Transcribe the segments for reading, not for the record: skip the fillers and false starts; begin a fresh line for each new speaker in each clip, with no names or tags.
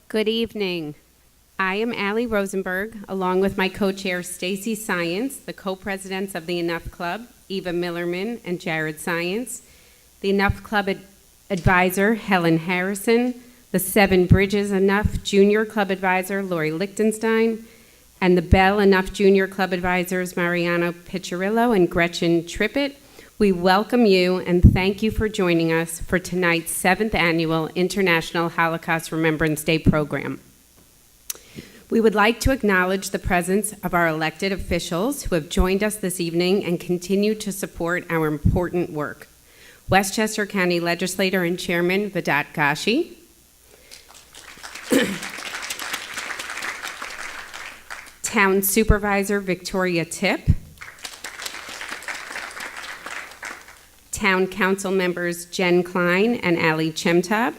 Good evening. I am Allie Rosenberg, along with my co-chair Stacy Science, the co-presidents of the Enough Club, Eva Millerman and Jared Science, the Enough Club advisor, Helen Harrison, the Seven Bridges Enough Junior Club advisor, Lori Lichtenstein, and the Bell Enough Junior Club advisors, Mariano Piccirillo and Gretchen Trippett. We welcome you and thank you for joining us for tonight's 7th Annual International Holocaust Remembrance Day program. We would like to acknowledge the presence of our elected officials who have joined us this evening and continue to support our important work. Westchester County Legislator and Chairman Vedat Gashi, Town Supervisor Victoria Tipp, Town Council members Jen Klein and Ali Chemtab,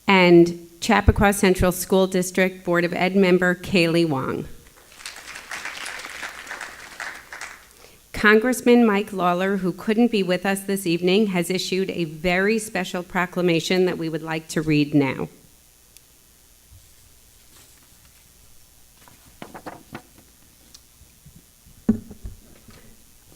and Chappaqua Central School District Board of Ed member Kaylee Wong. Congressman Mike Lawler, who couldn't be with us this evening, has issued a very special proclamation that we would like to read now.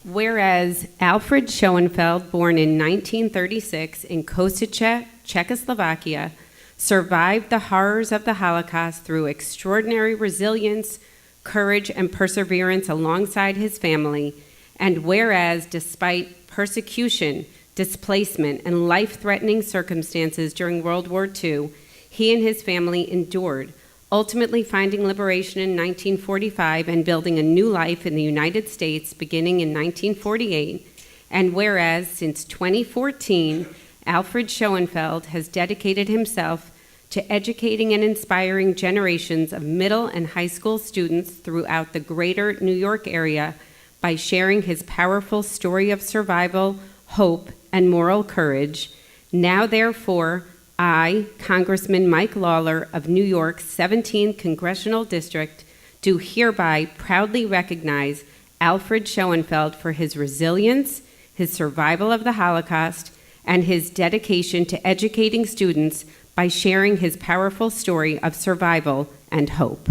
Whereas Alfred Schoenfeld, born in 1936 in Košice, Czechoslovakia, survived the horrors of the Holocaust through extraordinary resilience, courage, and perseverance alongside his family, and whereas despite persecution, displacement, and life-threatening circumstances during World War II, he and his family endured, ultimately finding liberation in 1945 and building a new life in the United States beginning in 1948, and whereas since 2014, Alfred Schoenfeld has dedicated himself to educating and inspiring generations of middle and high school students throughout the greater New York area by sharing his powerful story of survival, hope, and moral courage. Now, therefore, I, Congressman Mike Lawler of New York's 17th Congressional District, do hereby proudly recognize Alfred Schoenfeld for his resilience, his survival of the Holocaust, and his dedication to educating students by sharing his powerful story of survival and hope.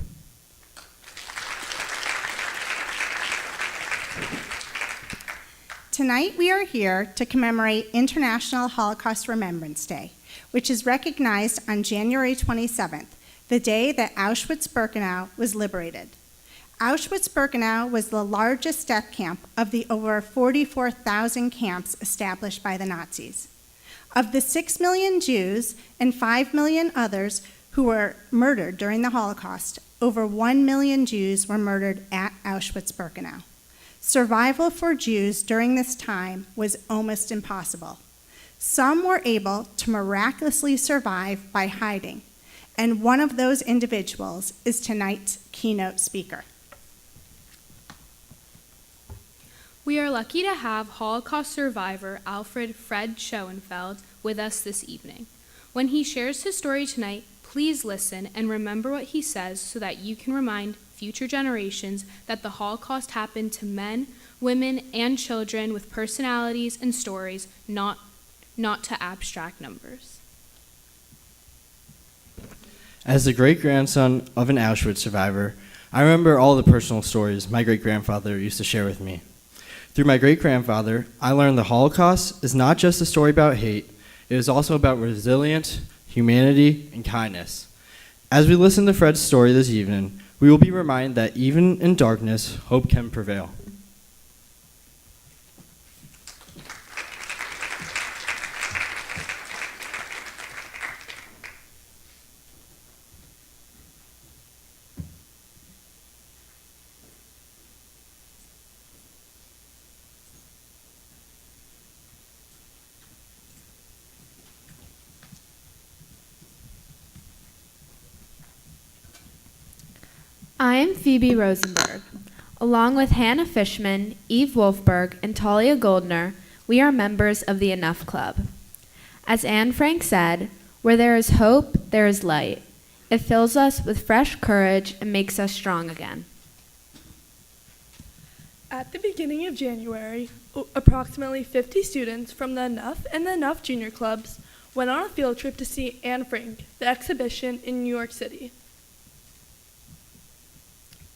Tonight we are here to commemorate International Holocaust Remembrance Day, which is recognized on January 27th, the day that Auschwitz-Birkenau was liberated. Auschwitz-Birkenau was the largest death camp of the over 44,000 camps established by the Nazis. Of the 6 million Jews and 5 million others who were murdered during the Holocaust, over 1 million Jews were murdered at Auschwitz-Birkenau. Survival for Jews during this time was almost impossible. Some were able to miraculously survive by hiding, and one of those individuals is tonight's keynote speaker.
We are lucky to have Holocaust survivor Alfred Fred Schoenfeld with us this evening. When he shares his story tonight, please listen and remember what he says so that you can remind future generations that the Holocaust happened to men, women, and children with personalities and stories, not to abstract numbers.
As the great-grandson of an Auschwitz survivor, I remember all the personal stories my great-grandfather used to share with me. Through my great-grandfather, I learned the Holocaust is not just a story about hate, it is also about resilience, humanity, and kindness. As we listen to Fred's story this evening, we will be reminded that even in darkness, hope can prevail.
I am Phoebe Rosenberg. Along with Hannah Fishman, Eve Wolfberg, and Talia Goldner, we are members of the Enough Club. As Anne Frank said, where there is hope, there is light. It fills us with fresh courage and makes us strong again.
At the beginning of January, approximately 50 students from the Enough and the Enough Junior Clubs went on a field trip to see Anne Frank, the exhibition in New York City.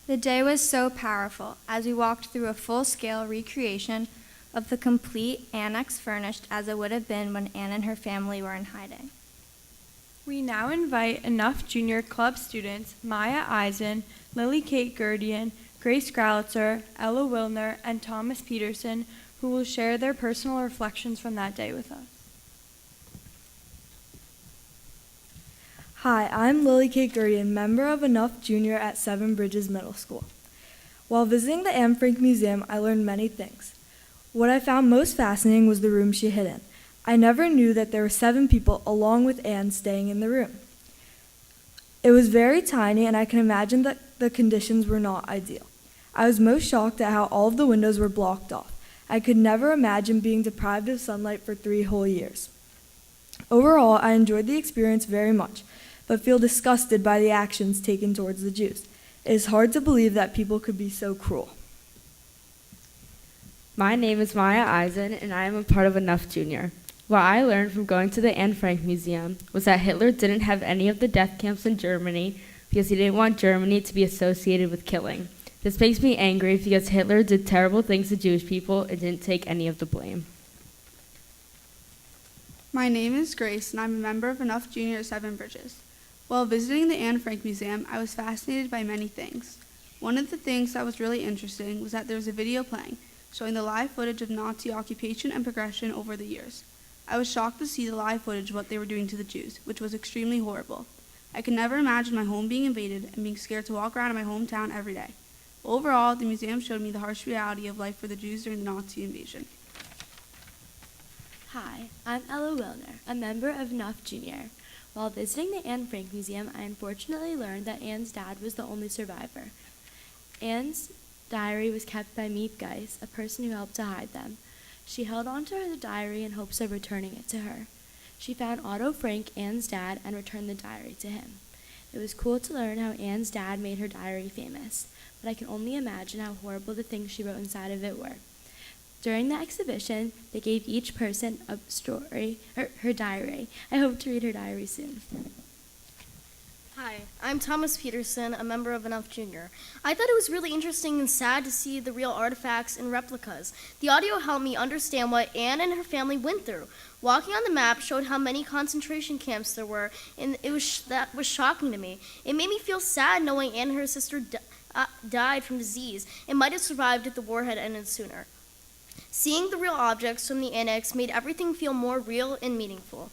The day was so powerful as we walked through a full-scale recreation of the complete annex furnished as it would have been when Anne and her family were in hiding.
We now invite Enough Junior Club students Maya Eisen, Lily Kate Gurdian, Grace Gralitzer, Ella Wilner, and Thomas Peterson, who will share their personal reflections from that day with us.
Hi, I'm Lily Kate Gurdian, member of Enough Junior at Seven Bridges Middle School. While visiting the Anne Frank Museum, I learned many things. What I found most fascinating was the room she hid in. I never knew that there were 7 people along with Anne staying in the room. It was very tiny, and I can imagine that the conditions were not ideal. I was most shocked at how all of the windows were blocked off. I could never imagine being deprived of sunlight for 3 whole years. Overall, I enjoyed the experience very much, but feel disgusted by the actions taken towards the Jews. It is hard to believe that people could be so cruel.
My name is Maya Eisen, and I am a part of Enough Junior. What I learned from going to the Anne Frank Museum was that Hitler didn't have any of the death camps in Germany because he didn't want Germany to be associated with killing. This makes me angry because Hitler did terrible things to Jewish people and didn't take any of the blame.
My name is Grace, and I'm a member of Enough Junior at Seven Bridges. While visiting the Anne Frank Museum, I was fascinated by many things. One of the things that was really interesting was that there was a video playing, showing the live footage of Nazi occupation and progression over the years. I was shocked to see the live footage of what they were doing to the Jews, which was extremely horrible. I could never imagine my home being invaded and being scared to walk around in my hometown every day. Overall, the museum showed me the harsh reality of life for the Jews during the Nazi invasion.
Hi, I'm Ella Wilner, a member of Enough Junior. While visiting the Anne Frank Museum, I unfortunately learned that Anne's dad was the only survivor. Anne's diary was kept by Miep Geis, a person who helped to hide them. She held on to her diary in hopes of returning it to her. She found Otto Frank, Anne's dad, and returned the diary to him. It was cool to learn how Anne's dad made her diary famous, but I can only imagine how horrible the things she wrote inside of it were. During the exhibition, they gave each person a story, her diary. I hope to read her diary soon.
Hi, I'm Thomas Peterson, a member of Enough Junior. I thought it was really interesting and sad to see the real artifacts and replicas. The audio helped me understand what Anne and her family went through. Walking on the map showed how many concentration camps there were, and that was shocking to me. It made me feel sad knowing Anne and her sister died from disease and might have survived if the war had ended sooner. Seeing the real objects from the annex made everything feel more real and meaningful.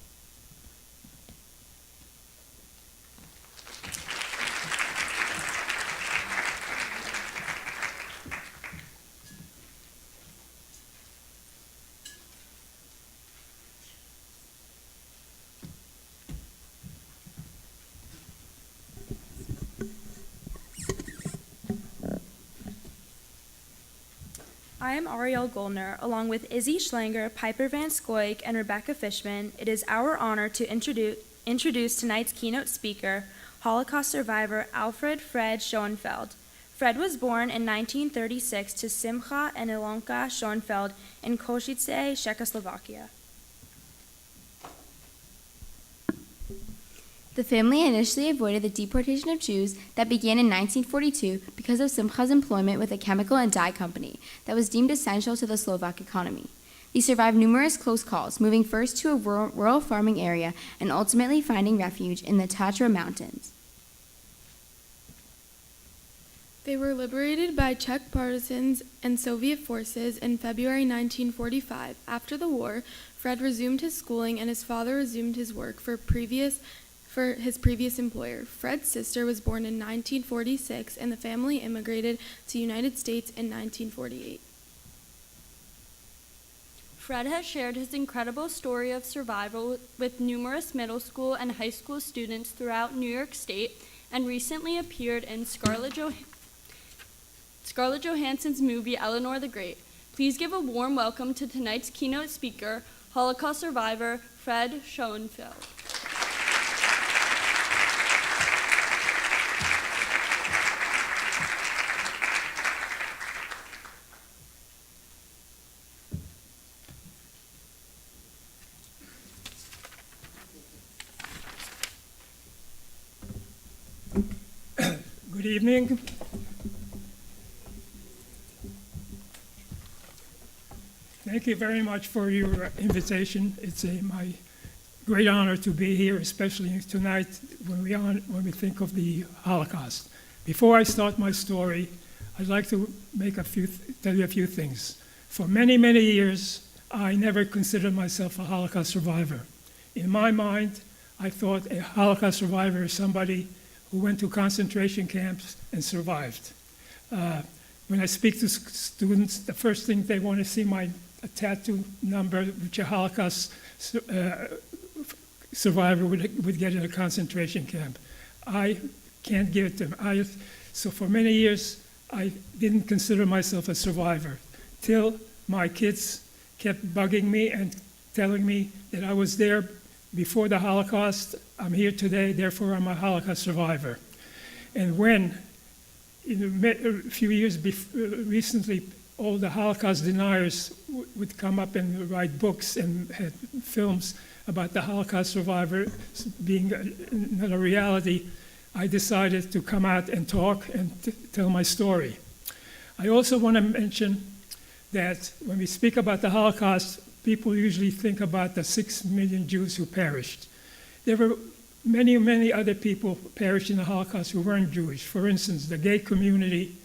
I am Ariel Goldner, along with Izzy Schlanger, Piper Van Scoik, and Rebecca Fishman. It is our honor to introduce tonight's keynote speaker, Holocaust survivor Alfred Fred Schoenfeld. Fred was born in 1936 to Simcha and Ilonka Schoenfeld in Košice, Czechoslovakia.
The family initially avoided the deportation of Jews that began in 1942 because of Simcha's employment with a chemical and dye company that was deemed essential to the Slovak economy. They survived numerous close calls, moving first to a rural farming area and ultimately finding refuge in the Tatra Mountains.
They were liberated by Czech partisans and Soviet forces in February 1945. After the war, Fred resumed his schooling and his father resumed his work for his previous employer. Fred's sister was born in 1946, and the family immigrated to the United States in 1948.
Fred has shared his incredible story of survival with numerous middle school and high school students throughout New York State and recently appeared in Scarlett Johansson's movie Eleanor the Great. Please give a warm welcome to tonight's keynote speaker, Holocaust survivor Fred Schoenfeld.
Good evening. Thank you very much for your invitation. It's my great honor to be here, especially tonight when we think of the Holocaust. Before I start my story, I'd like to tell you a few things. For many, many years, I never considered myself a Holocaust survivor. In my mind, I thought a Holocaust survivor is somebody who went to concentration camps and survived. When I speak to students, the first thing they want to see my tattoo number, which a Holocaust survivor would get in a concentration camp. I can't give it to them. So for many years, I didn't consider myself a survivor, till my kids kept bugging me and telling me that I was there before the Holocaust. I'm here today, therefore I'm a Holocaust survivor. And when, in a few years recently, all the Holocaust deniers would come up and write books and had films about the Holocaust survivor being not a reality, I decided to come out and talk and tell my story. I also want to mention that when we speak about the Holocaust, people usually think about the 6 million Jews who perished. There were many, many other people who perished in the Holocaust who weren't Jewish. For instance, the gay community,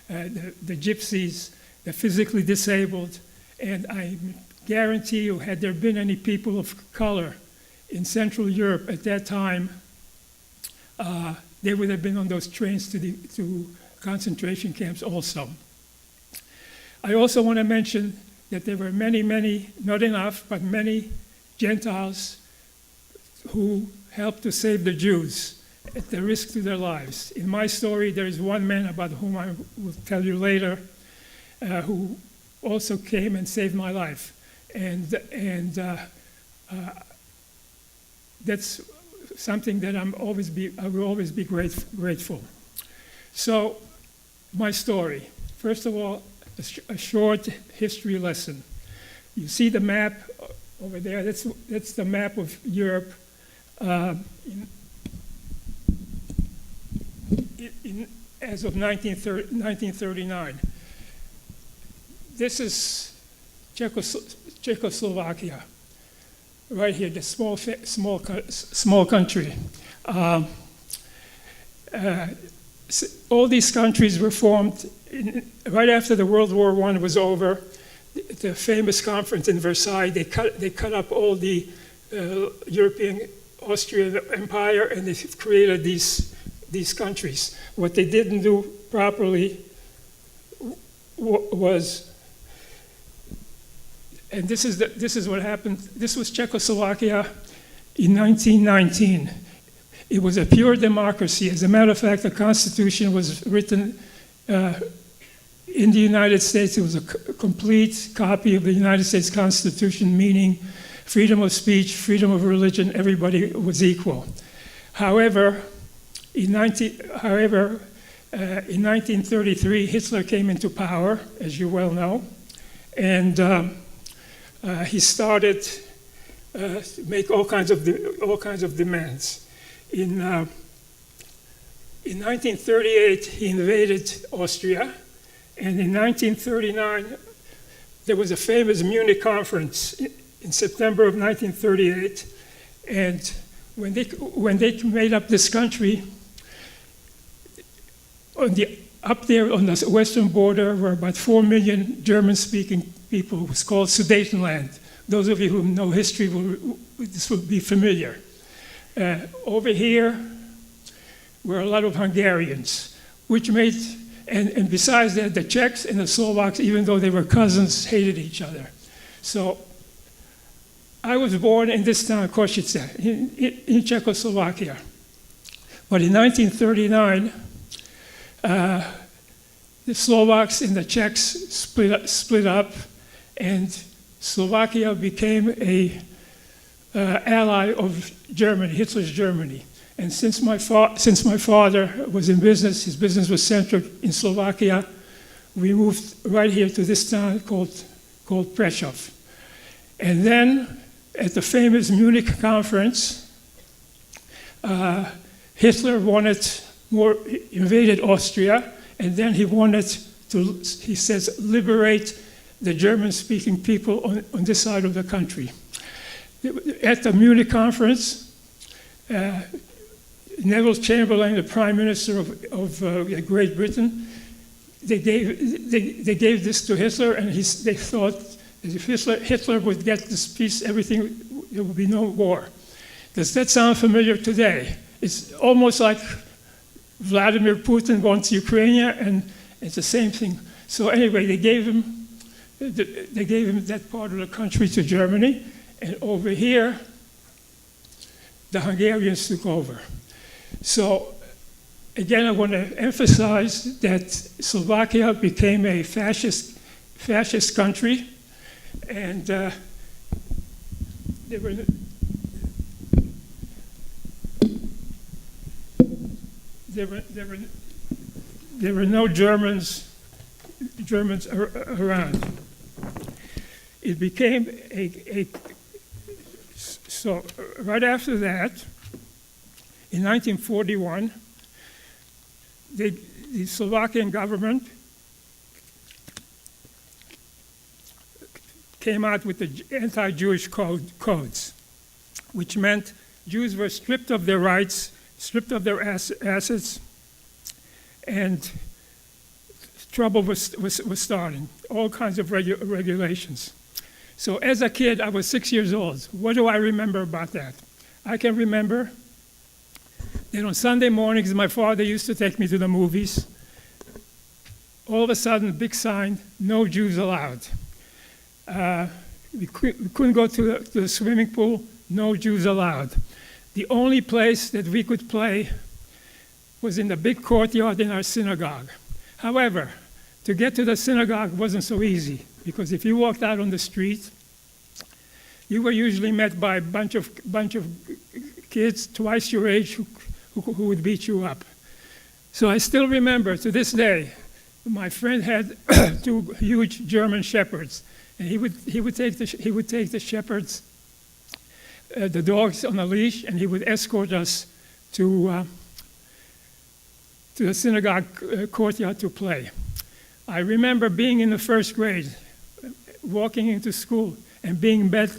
the gypsies, the physically disabled, and I guarantee you, had there been any people of color in Central Europe at that time, they would have been on those trains to concentration camps also. I also want to mention that there were many, many, not enough, but many Gentiles who helped to save the Jews at the risk to their lives. In my story, there is one man about whom I will tell you later, who also came and saved my life. And that's something that I will always be grateful. So, my story. First of all, a short history lesson. You see the map over there. That's the map of Europe. As of 1939. This is Czechoslovakia, right here, the small country. All these countries were formed right after the World War I was over. The famous conference in Versailles, they cut up all the European Austrian Empire, and they created these countries. What they didn't do properly was, and this is what happened. This was Czechoslovakia in 1919. It was a pure democracy. As a matter of fact, the Constitution was written in the United States. It was a complete copy of the United States Constitution, meaning freedom of speech, freedom of religion, everybody was equal. However, in 1933, Hitler came into power, as you well know, and he started to make all kinds of demands. In 1938, he invaded Austria, and in 1939, there was a famous Munich conference in September of 1938, and when they made up this country, up there on the western border were about 4 million German-speaking people. It was called Sudetenland. Those of you who know history, this will be familiar. Over here were a lot of Hungarians, which made, and besides that, the Czechs and the Slovaks, even though they were cousins, hated each other. So I was born in this town, Košice, in Czechoslovakia. But in 1939, the Slovaks and the Czechs split up, and Slovakia became a ally of Germany, Hitler's Germany. And since my father was in business, his business was centered in Slovakia, we moved right here to this town called Prešov. And then at the famous Munich conference, Hitler wanted he invaded Austria, and then he wanted to, he says, liberate the German-speaking people on this side of the country. At the Munich conference, Neville Chamberlain, the Prime Minister of Great Britain, they gave this to Hitler, and they thought that if Hitler would get this peace, everything, there would be no war. Does that sound familiar today? It's almost like Vladimir Putin wants Ukraine, and it's the same thing. So anyway, they gave him that part of the country to Germany, and over here, the Hungarians took over. So again, I want to emphasize that Slovakia became a fascist country, and there were no Germans around. It became so right after that, in 1941, the Slovakian government came out with the anti-Jewish codes, which meant Jews were stripped of their rights, stripped of their assets, and trouble was starting, all kinds of regulations. So as a kid, I was 6 years old. What do I remember about that? I can remember that on Sunday mornings, my father used to take me to the movies. All of a sudden, a big sign, no Jews allowed. We couldn't go to the swimming pool, no Jews allowed. The only place that we could play was in the big courtyard in our synagogue. However, to get to the synagogue wasn't so easy, because if you walked out on the street, you were usually met by a bunch of kids twice your age who would beat you up. So I still remember to this day, my friend had 2 huge German shepherds, and he would take the shepherds, the dogs on a leash, and he would escort us to the synagogue courtyard to play. I remember being in the 1st grade, walking into school, and being met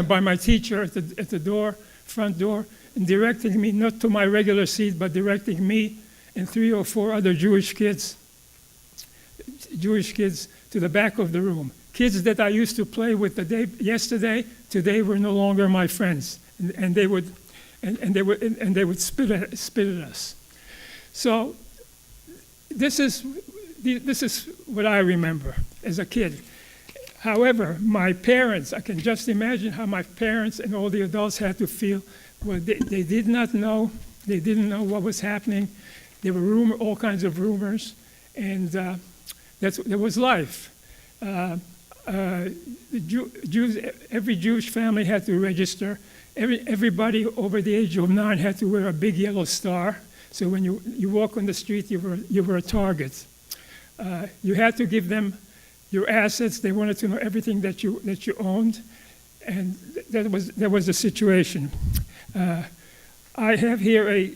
by my teacher at the front door, and directing me not to my regular seat, but directing me and 3 or 4 other Jewish kids to the back of the room. Kids that I used to play with yesterday, today were no longer my friends, and they would spit at us. So this is what I remember as a kid. However, my parents, I can just imagine how my parents and all the adults had to feel. Well, they did not know. They didn't know what was happening. There were all kinds of rumors, and there was life. Every Jewish family had to register. Everybody over the age of 9 had to wear a big yellow star. So when you walk on the street, you were a target. You had to give them your assets. They wanted to know everything that you owned, and that was the situation. I have here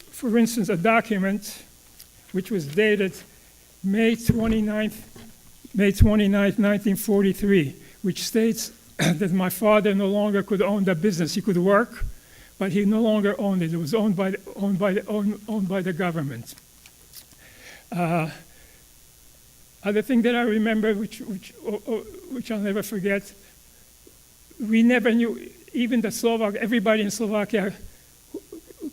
for instance, a document which was dated May 29th, 1943, which states that my father no longer could own the business. He could work, but he no longer owned it. It was owned by the government. Other thing that I remember, which I'll never forget, we never knew, even everybody in Slovakia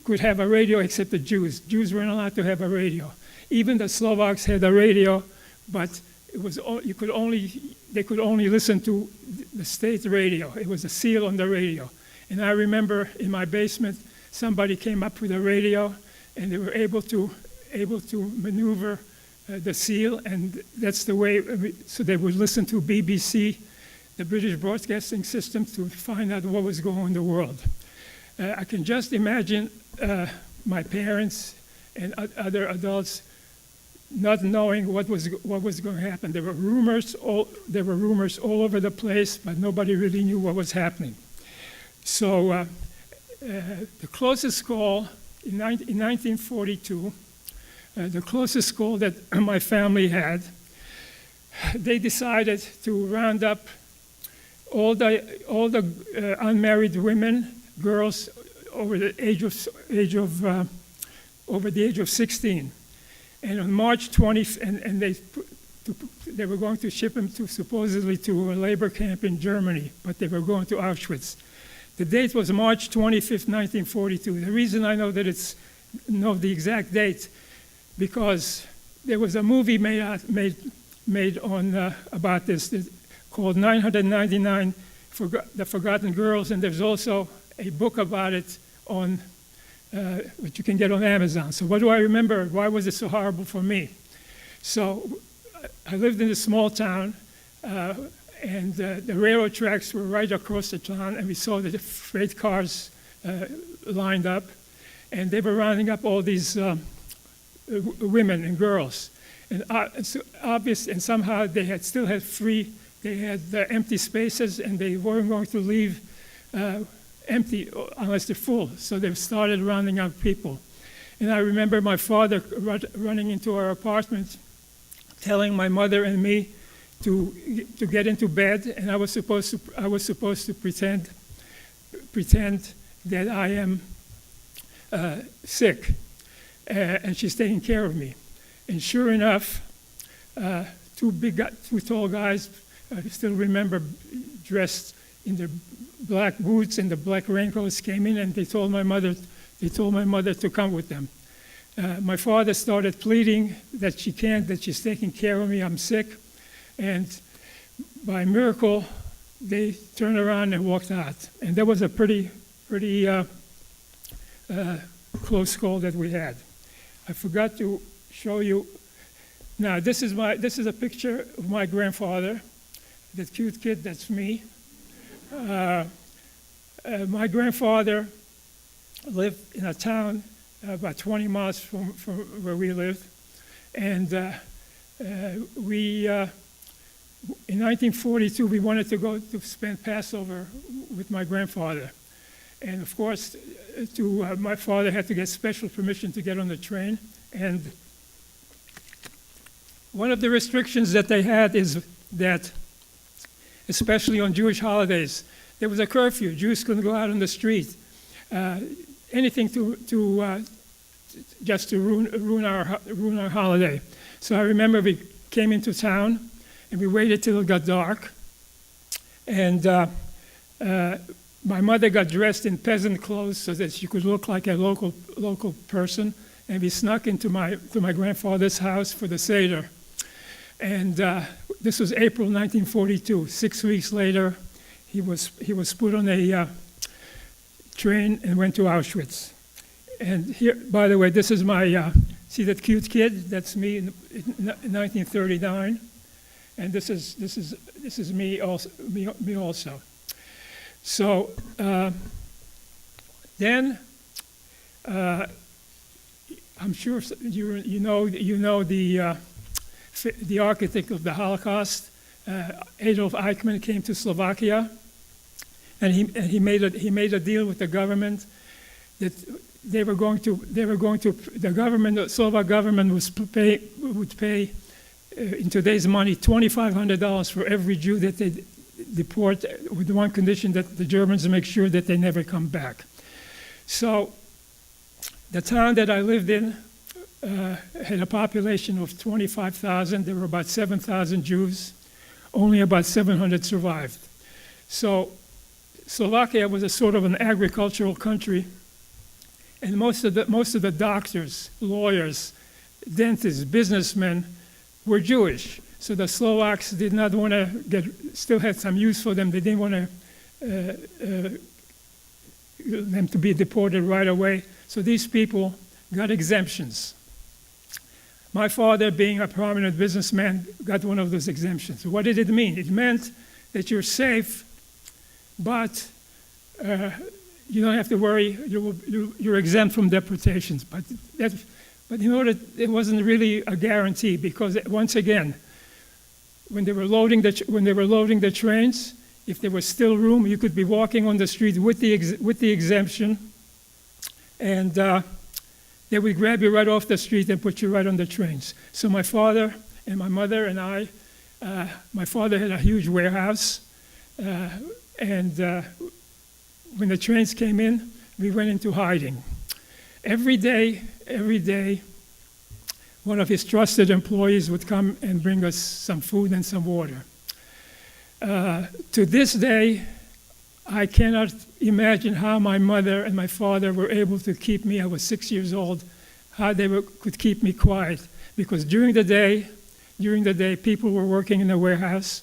could have a radio except the Jews. Jews weren't allowed to have a radio. Even the Slovaks had a radio, but they could only listen to the state radio. It was a seal on the radio. And I remember in my basement, somebody came up with a radio, and they were able to maneuver the seal, and that's the way. So they would listen to BBC, the British Broadcasting System, to find out what was going on in the world. I can just imagine my parents and other adults not knowing what was going to happen. There were rumors all over the place, but nobody really knew what was happening. So the closest call in 1942 the closest school that my family had, they decided to round up all the unmarried women, girls over the age of 16. And on March 20th, and they were going to ship them supposedly to a labor camp in Germany, but they were going to Auschwitz. The date was March 25th, 1942. The reason I know that know the exact date, because there was a movie made on about this called 999 The Forgotten Girls, and there's also a book about it on which you can get on Amazon. So what do I remember? Why was it so horrible for me? So I lived in a small town, and the railroad tracks were right across the town, and we saw the freight cars lined up, and they were rounding up all these women and girls. And and somehow they still had empty spaces, and they weren't going to leave empty unless they're full. So they started rounding up people. And I remember my father running into our apartment, telling my mother and me to get into bed, and I was supposed to pretend that I am sick, and she's taking care of me. And sure enough, two tall guys, I still remember, dressed in their black boots and the black raincoats, came in, and they told my mother to come with them. My father started pleading that she's taking care of me, I'm sick. And by miracle, they turned around and walked out. And that was a pretty close call that we had. I forgot to show you. Now, this is a picture of my grandfather. That cute kid, that's me. My grandfather lived in a town about 20 miles from where we lived. And in 1942, we wanted to go to spend Passover with my grandfather. And of course, my father had to get special permission to get on the train. And one of the restrictions that they had is that, especially on Jewish holidays, there was a curfew. Jews couldn't go out on the street. Anything just to ruin our holiday. So I remember we came into town, and we waited till it got dark. And my mother got dressed in peasant clothes so that she could look like a local person. And we snuck into my grandfather's house for the Seder. And this was April 1942. 6 weeks later, he was put on a train and went to Auschwitz. And here, by the way, this is my, see that cute kid? That's me in 1939. And this is me also. So then, I'm sure you know the architect of the Holocaust, Adolf Eichmann, came to Slovakia, and he made a deal with the government that the Slovak government would pay in today's money $2,500 for every Jew that they deport, with one condition, that the Germans make sure that they never come back. So the town that I lived in had a population of 25,000. There were about 7,000 Jews. Only about 700 survived. So Slovakia was a sort of an agricultural country, and most of the doctors, lawyers, dentists, businessmen were Jewish. So the Slovaks did not want to still had some use for them. They didn't want them to be deported right away. So these people got exemptions. My father, being a prominent businessman, got one of those exemptions. What did it mean? It meant that you're safe, but you don't have to worry. You're exempt from deportations. But it wasn't really a guarantee, because once again, when they were loading the trains, if there was still room, you could be walking on the street with the exemption, and they would grab you right off the street and put you right on the trains. So my father and my mother and I, my father had a huge warehouse, and when the trains came in, we went into hiding. Every day, one of his trusted employees would come and bring us some food and some water. To this day, I cannot imagine how my mother and my father were able to keep me, I was 6 years old, how they could keep me quiet. Because during the day, people were working in the warehouse,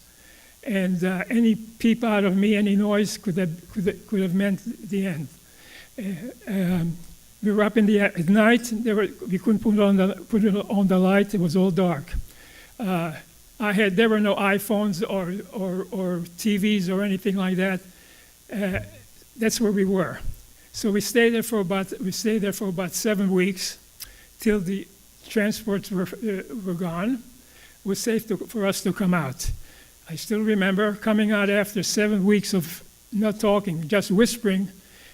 and any peep out of me, any noise could have meant the end. We were up at night. We couldn't put on the light. It was all dark. There were no iPhones or TVs or anything like that. That's where we were. So we stayed there for about 7 weeks, till the transports were gone. It was safe for us to come out. I still remember coming out after 7 weeks of not talking, just whispering.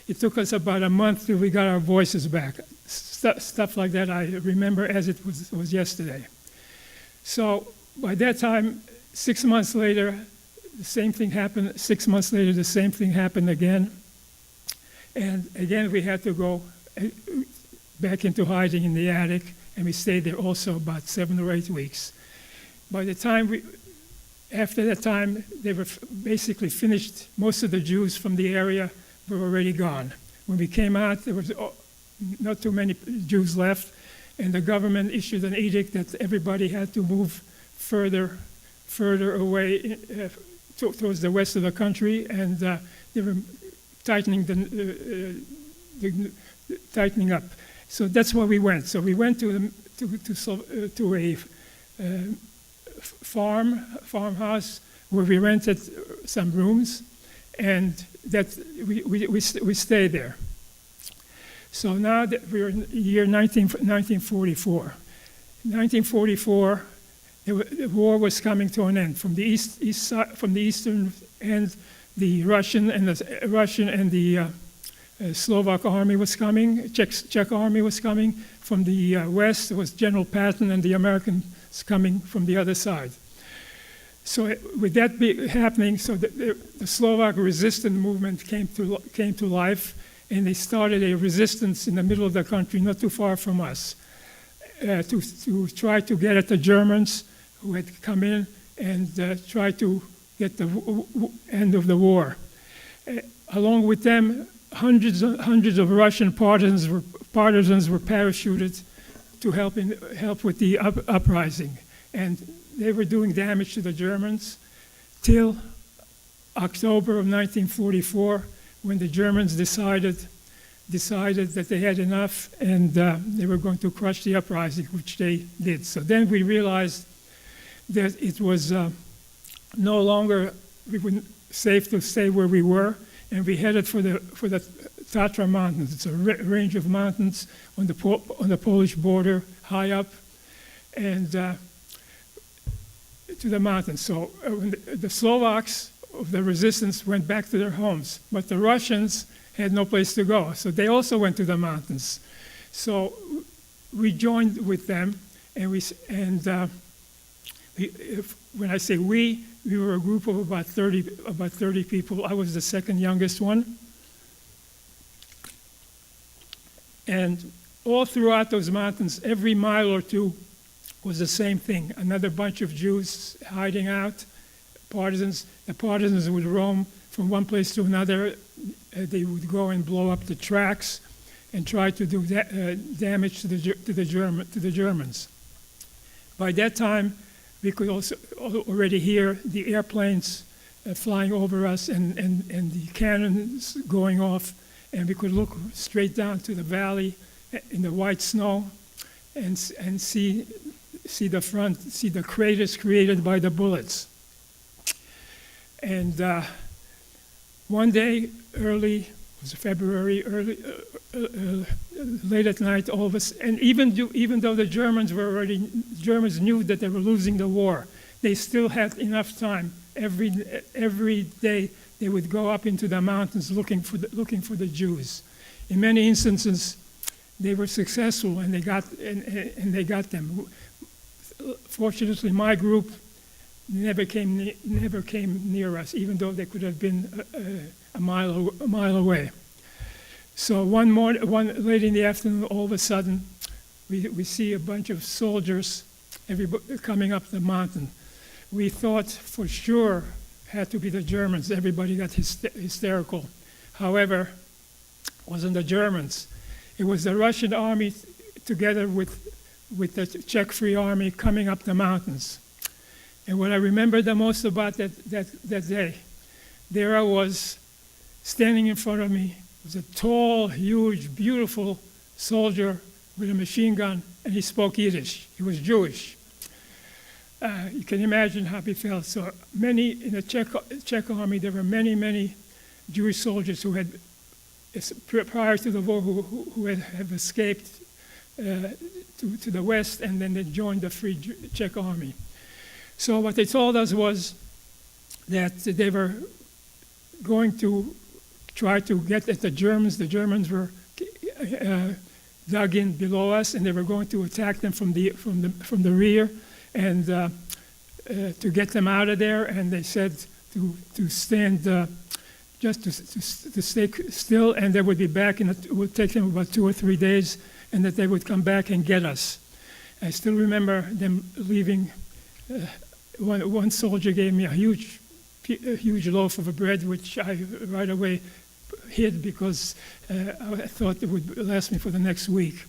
It took us about a month till we got our voices back. Stuff like that I remember as it was yesterday. So by that time, 6 months later, the same thing happened. 6 months later, the same thing happened again. And again, we had to go back into hiding in the attic, and we stayed there also about 7 or 8 weeks. By the time after that time, they were basically finished. Most of the Jews from the area were already gone. When we came out, there was not too many Jews left, and the government issued an edict that everybody had to move further away towards the west of the country, and they were tightening up. So that's where we went. So we went to a farmhouse where we rented some rooms, and that we stayed there. So now that we're in the year 1944. 1944, the war was coming to an end. From the eastern end, the Russian and the Slovak army was coming. Czech army was coming. From the west, it was General Patton and the Americans coming from the other side. So with that happening, so the Slovak resistance movement came to life, and they started a resistance in the middle of the country, not too far from us, to try to get at the Germans who had come in and try to get the end of the war. Along with them, hundreds of Russian partisans were parachuted to help with the uprising, and they were doing damage to the Germans till October of 1944, when the Germans decided that they had enough, and they were going to crush the uprising, which they did. So then we realized that it was no longer safe to stay where we were, and we headed for the Tatra Mountains. It's a range of mountains on the Polish border, high up, and to the mountains. So when the Slovaks of the resistance went back to their homes, but the Russians had no place to go, so they also went to the mountains. So we joined with them, and when I say we were a group of about 30 people. I was the second youngest one. And all throughout those mountains, every mile or two was the same thing. Another bunch of Jews hiding out, partisans. The partisans would roam from one place to another. They would go and blow up the tracks and try to do damage to the Germans. By that time, we could also already hear the airplanes flying over us and the cannons going off, and we could look straight down to the valley in the white snow and see the front, see the craters created by the bullets. And one day, it was February, late at night, all of us, and even though the Germans knew that they were losing the war, they still had enough time. Every day they would go up into the mountains looking for the Jews. In many instances, they were successful and they got them. Fortunately, my group never came near us, even though they could have been a mile away. So one late in the afternoon, all of a sudden, we see a bunch of soldiers coming up the mountain. We thought for sure had to be the Germans. Everybody got hysterical. However, it wasn't the Germans. It was the Russian army together with the Czech Free Army coming up the mountains. And what I remember the most about that day, there I was, standing in front of me, was a tall, huge, beautiful soldier with a machine gun, and he spoke Yiddish. He was Jewish. You can imagine how he felt. So many, in the Czech army, there were many Jewish soldiers who had, prior to the war, who have escaped to the west, and then they joined the Free Czech army. So what they told us was that they were going to try to get at the Germans. The Germans were dug in below us, and they were going to attack them from the rear, and to get them out of there. And they said to stand, just to stay still, and they would be back. It would take them about 2 or 3 days, and that they would come back and get us. I still remember them leaving. One soldier gave me a huge loaf of bread, which I right away hid because I thought it would last me for the next week.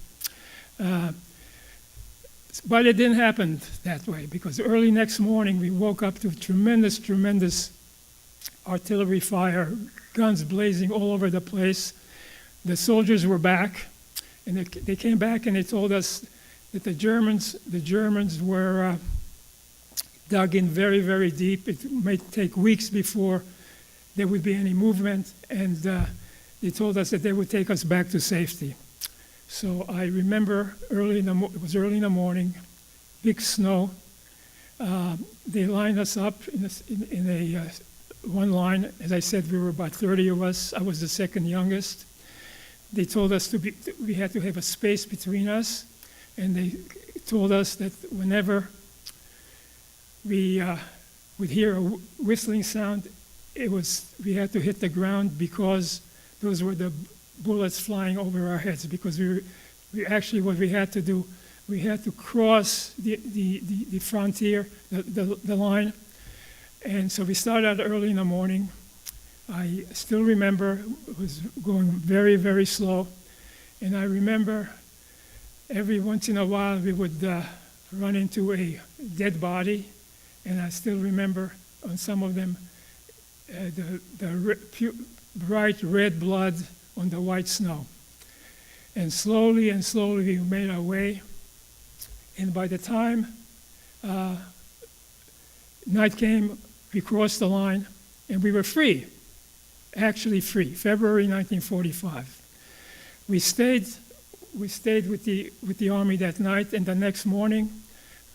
But it didn't happen that way, because early next morning we woke up to tremendous artillery fire, guns blazing all over the place. The soldiers were back, and they came back and they told us that the Germans were dug in very deep. It might take weeks before there would be any movement, and they told us that they would take us back to safety. So I remember it was early in the morning, big snow. They lined us up in one line. As I said, we were about 30 of us. I was the second youngest. They told us we had to have a space between us, and they told us that whenever we would hear a whistling sound, we had to hit the ground, because those were the bullets flying over our heads. Because we actually, what we had to do, we had to cross the frontier, the line. And so we started out early in the morning. I still remember it was going very slow. And I remember every once in a while we would run into a dead body. And I still remember on some of them the bright red blood on the white snow. And slowly we made our way. And by the time night came, we crossed the line, and we were free, actually free, February 1945. We stayed with the army that night, and the next morning,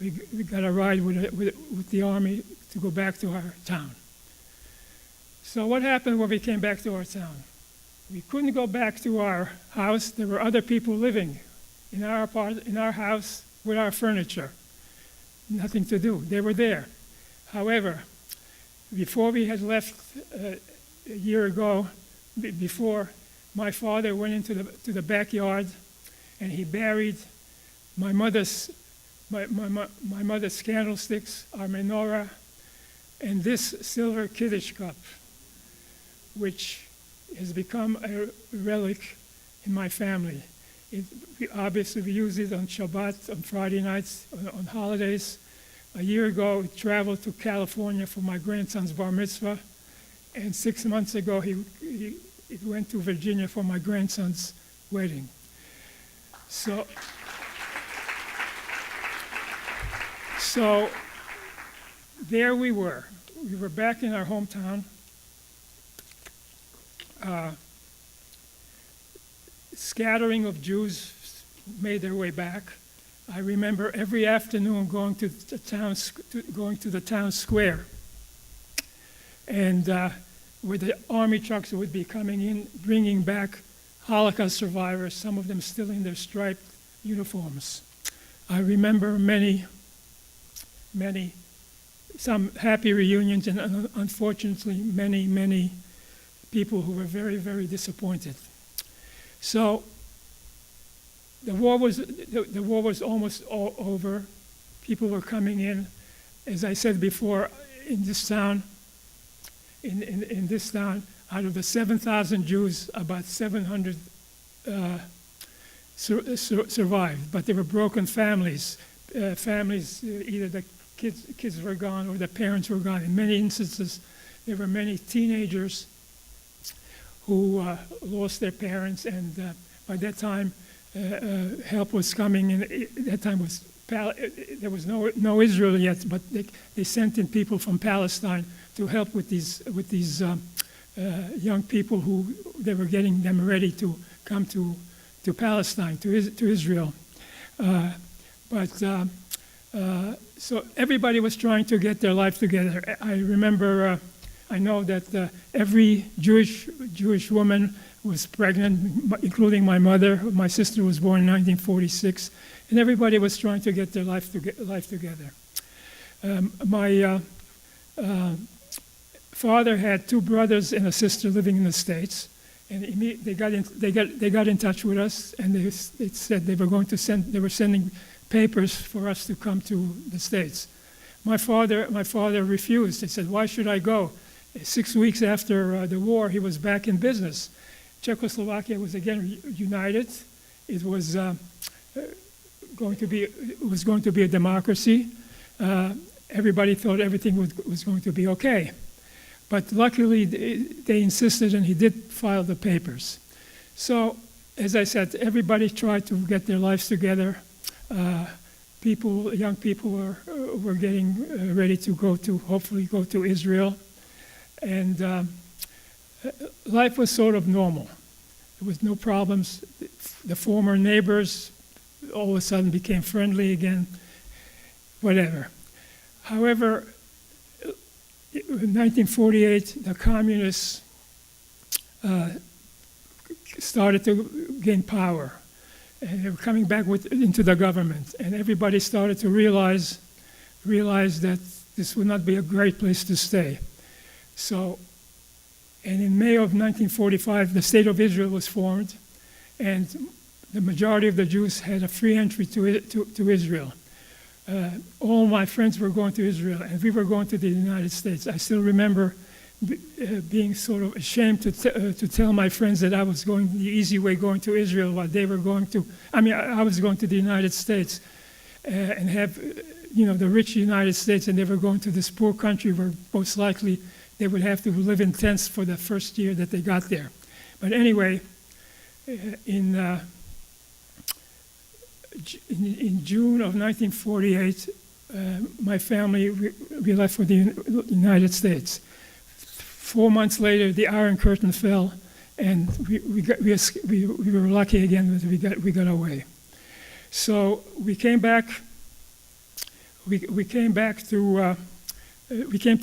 we got a ride with the army to go back to our town. So what happened when we came back to our town? We couldn't go back to our house. There were other people living in our house with our furniture. Nothing to do. They were there. However, before we had left a year ago, before my father went into the backyard, and he buried my mother's candlesticks, our menorah, and this silver Kiddush cup, which has become a relic in my family. Obviously, we use it on Shabbat, on Friday nights, on holidays. A year ago, it traveled to California for my grandson's bar mitzvah, and 6 months ago, it went to Virginia for my grandson's wedding. So there we were. We were back in our hometown. Scattering of Jews made their way back. I remember every afternoon going to the town square, and where the army trucks would be coming in, bringing back Holocaust survivors, some of them still in their striped uniforms. I remember some happy reunions, and unfortunately many people who were very, very disappointed. So the war was almost all over. People were coming in. As I said before, in this town, out of the 7,000 Jews, about 700 survived. But they were broken families. Either the kids were gone or the parents were gone. In many instances, there were many teenagers who lost their parents, and by that time, help was coming. And at that time there was no Israel yet, but they sent in people from Palestine to help with these young people who they were getting them ready to come to Palestine, to Israel. So everybody was trying to get their life together. I remember, I know that every Jewish woman was pregnant, including my mother. My sister was born in 1946, and everybody was trying to get their life together. My father had two brothers and a sister living in the States, and they got in touch with us, and they said they were sending papers for us to come to the States. My father refused. He said, "Why should I go?" 6 weeks after the war, he was back in business. Czechoslovakia was again united. It was going to be a democracy. Everybody thought everything was going to be okay. But luckily, they insisted, and he did file the papers. So, as I said, everybody tried to get their lives together. Young people were getting ready to hopefully go to Israel. And life was sort of normal. There was no problems. The former neighbors all of a sudden became friendly again, whatever. However, in 1948, the communists started to gain power, and they were coming back into the government, and everybody started to realize that this would not be a great place to stay. So, and in May of 1945, the State of Israel was formed, and the majority of the Jews had a free entry to Israel. All my friends were going to Israel, and we were going to the United States. I still remember being sort of ashamed to tell my friends that I was going the easy way, going to Israel, while they were going to, I was going to the United States and have, the rich United States, and they were going to this poor country where most likely they would have to live in tents for the first year that they got there. But anyway, in June of 1948, my family, we left for the United States. 4 months later, the Iron Curtain fell, and we were lucky again that we got away. So we came back. We came to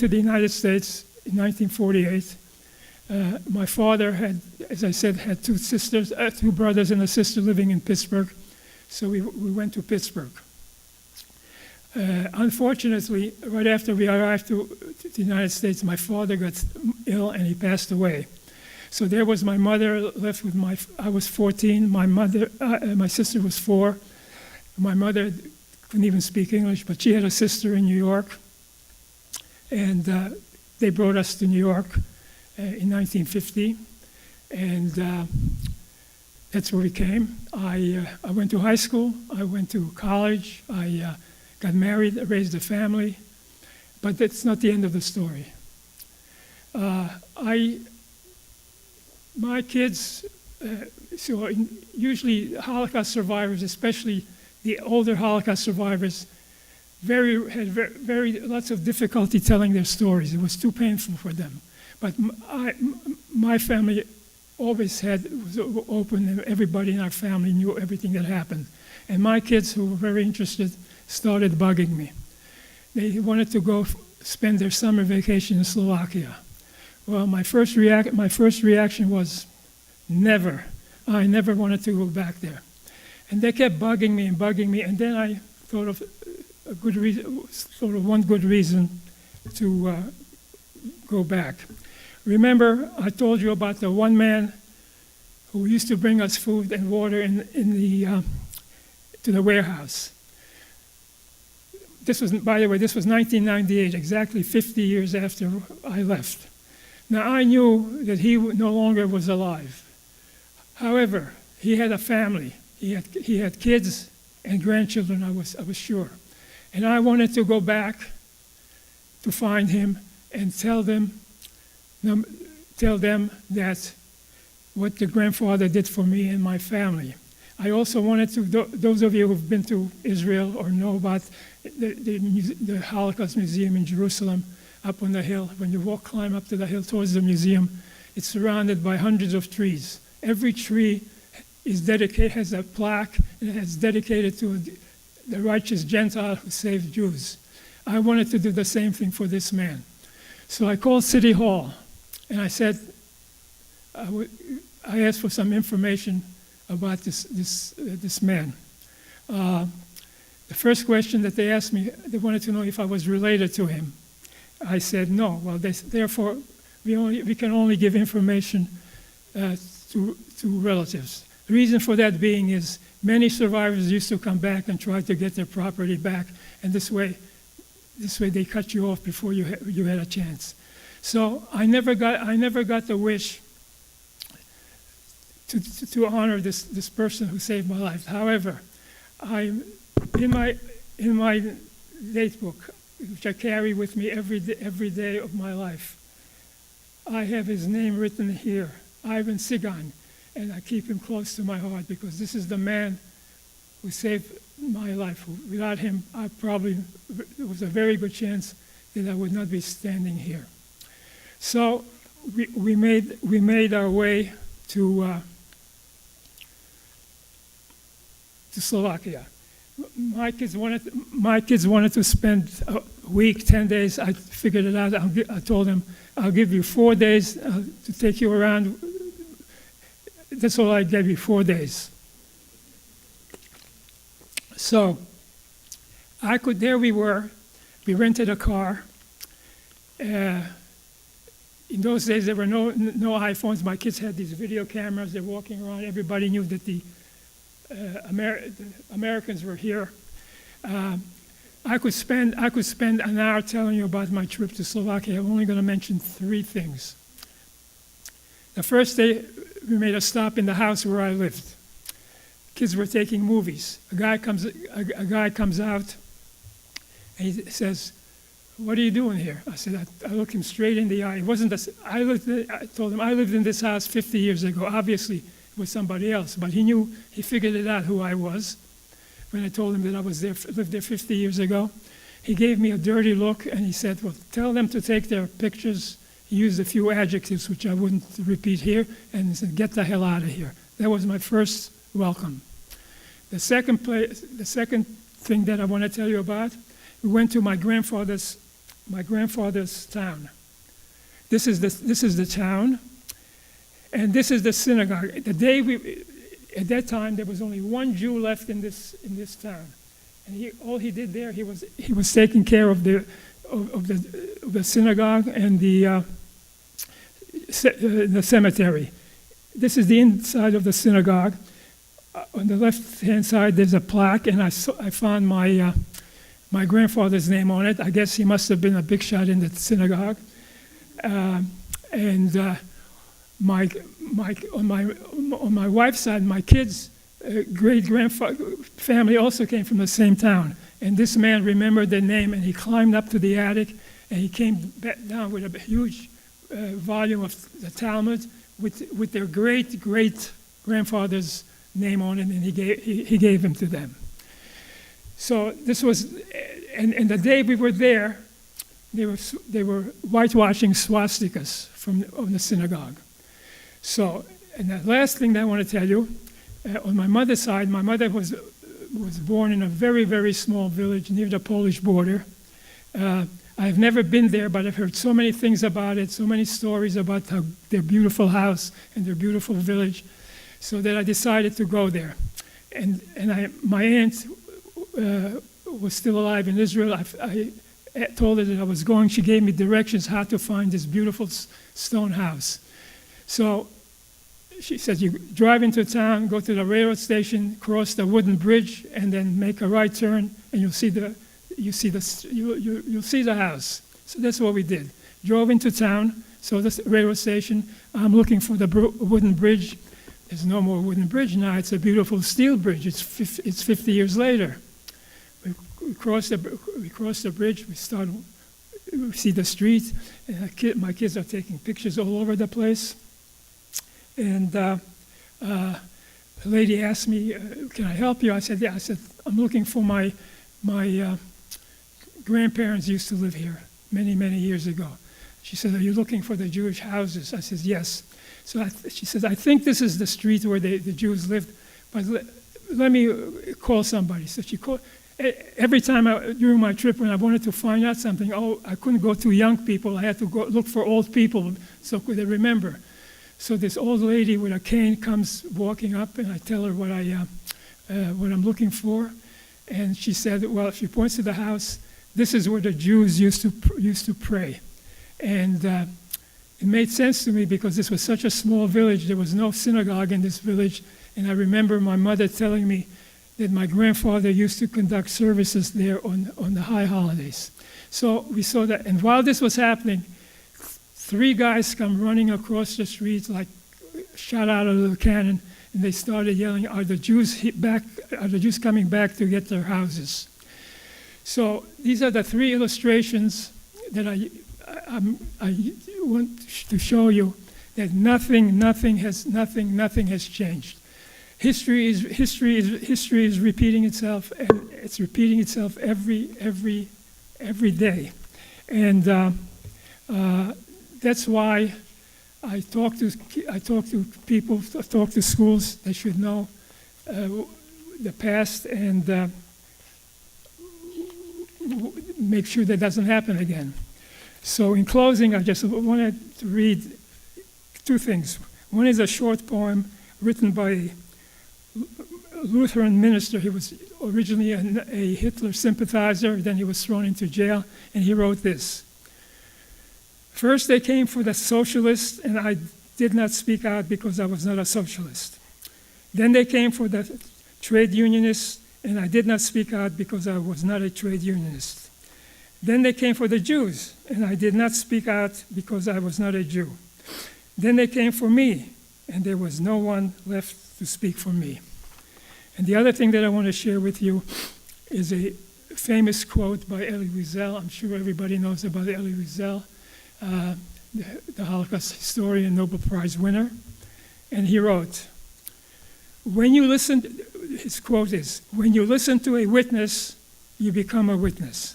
the United States in 1948. My father had, as I said, had two brothers and a sister living in Pittsburgh. So we went to Pittsburgh. Unfortunately, right after we arrived to the United States, my father got ill and he passed away. So there was my mother left with I was 14, my sister was 4. My mother couldn't even speak English, but she had a sister in New York. And they brought us to New York in 1950. And that's where we came. I went to high school, I went to college, I got married, raised a family, but that's not the end of the story. My kids, usually Holocaust survivors, especially the older Holocaust survivors, had lots of difficulty telling their stories. It was too painful for them. But my family always was open, and everybody in our family knew everything that happened. And my kids, who were very interested, started bugging me. They wanted to go spend their summer vacation in Slovakia. Well, my first reaction was, never. I never wanted to go back there. And they kept bugging me, and then I thought of one good reason to go back. Remember, I told you about the one man who used to bring us food and water to the warehouse. This was, by the way, this was 1998, exactly 50 years after I left. Now, I knew that he no longer was alive. However, he had a family. He had kids and grandchildren, I was sure. And I wanted to go back to find him and tell them that what the grandfather did for me and my family. I also wanted to, those of you who've been to Israel or know about the Holocaust Museum in Jerusalem, up on the hill, when you climb up to the hill towards the museum, it's surrounded by hundreds of trees. Every tree has a plaque, and it's dedicated to the righteous Gentile who saved Jews. I wanted to do the same thing for this man. So I called City Hall, and I said, I asked for some information about this man. The first question that they asked me, they wanted to know if I was related to him. I said no. Well, therefore, we can only give information to relatives. The reason for that being is many survivors used to come back and try to get their property back, and this way they cut you off before you had a chance. So I never got the wish to honor this person who saved my life. However, in my date book, which I carry with me every day of my life, I have his name written here, Ivan Sigan, and I keep him close to my heart because this is the man who saved my life. Without him, there was a very good chance that I would not be standing here. So we made our way to Slovakia. My kids wanted to spend a week, 10 days. I figured it out. I told them, I'll give you 4 days to take you around. That's all I gave you, 4 days. So there we were. We rented a car. In those days, there were no iPhones. My kids had these video cameras. They're walking around. Everybody knew that the Americans were here. I could spend an hour telling you about my trip to Slovakia. I'm only going to mention 3 things. The first day, we made a stop in the house where I lived. Kids were taking movies. A guy comes out, and he says, "What are you doing here?" I said, I looked him straight in the eye. I told him, I lived in this house 50 years ago. Obviously, it was somebody else, but he figured it out who I was. When I told him that I lived there 50 years ago, he gave me a dirty look, and he said, "Well, tell them to take their pictures." He used a few adjectives, which I wouldn't repeat here, and he said, "Get the hell out of here." That was my first welcome. The second thing that I want to tell you about, we went to my grandfather's town. This is the town, and this is the synagogue. At that time, there was only one Jew left in this town, and all he did there, he was taking care of the synagogue and the cemetery. This is the inside of the synagogue. On the left-hand side, there's a plaque, and I found my grandfather's name on it. I guess he must have been a big shot in the synagogue. On my wife's side, my kids' great-grandfather family also came from the same town. And this man remembered their name, and he climbed up to the attic, and he came back down with a huge volume of the Talmud with their great-grandfather's name on it, and he gave them to them. So this was, and the day we were there, they were whitewashing swastikas of the synagogue. So, and the last thing that I want to tell you, on my mother's side, my mother was born in a very, very small village near the Polish border. I've never been there, but I've heard so many things about it, so many stories about their beautiful house and their beautiful village. so that I decided to go there. And my aunt was still alive in Israel. I told her that I was going. She gave me directions how to find this beautiful stone house. So she said, you drive into town, go to the railroad station, cross the wooden bridge, and then make a right turn, and you'll see the house. So that's what we did. Drove into town, saw the railroad station. I'm looking for the wooden bridge. There's no more wooden bridge now. It's a beautiful steel bridge. It's 50 years later. We cross the bridge. We see the street. And my kids are taking pictures all over the place. And a lady asked me, "Can I help you?" I said, "Yeah." I said, "I'm looking for my grandparents used to live here many years ago." She said, "Are you looking for the Jewish houses?" I said, "Yes." So she says, "I think this is the street where the Jews lived, but let me call somebody." So she called. Every time during my trip when I wanted to find out something, I couldn't go to young people. I had to go look for old people so could they remember. So this old lady with a cane comes walking up, and I tell her what I'm looking for, and she said, "Well," she points to the house. "This is where the Jews used to pray," and it made sense to me because this was such a small village. There was no synagogue in this village, and I remember my mother telling me that my grandfather used to conduct services there on the high holidays. So we saw that, and while this was happening, 3 guys come running across the street like shot out of the cannon, and they started yelling, "Are the Jews back? Are the Jews coming back to get their houses?" So these are the 3 illustrations that I want to show you that nothing has changed. History is repeating itself, and it's repeating itself every day, and that's why I talk to people, I talk to schools. They should know the past and make sure that doesn't happen again. So in closing, I just wanted to read 2 things. One is a short poem written by a Lutheran minister. He was originally a Hitler sympathizer, then he was thrown into jail, and he wrote this. "First they came for the socialists, and I did not speak out because I was not a socialist. Then they came for the trade unionists, and I did not speak out because I was not a trade unionist. Then they came for the Jews, and I did not speak out because I was not a Jew. Then they came for me, and there was no one left to speak for me." And the other thing that I want to share with you is a famous quote by Elie Wiesel. I'm sure everybody knows about Elie Wiesel, the Holocaust historian, Nobel Prize winner. And he wrote, his quote is, "When you listen to a witness, you become a witness.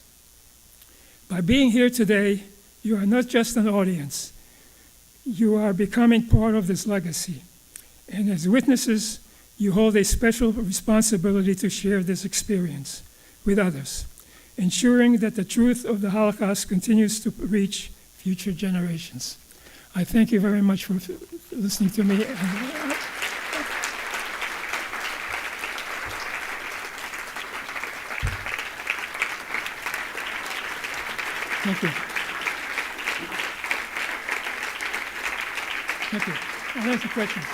By being here today, you are not just an audience. You are becoming part of this legacy. And as witnesses, you hold a special responsibility to share this experience with others, ensuring that the truth of the Holocaust continues to reach future generations." I thank you very much for listening to me. Thank you. Thank you. I'll answer questions.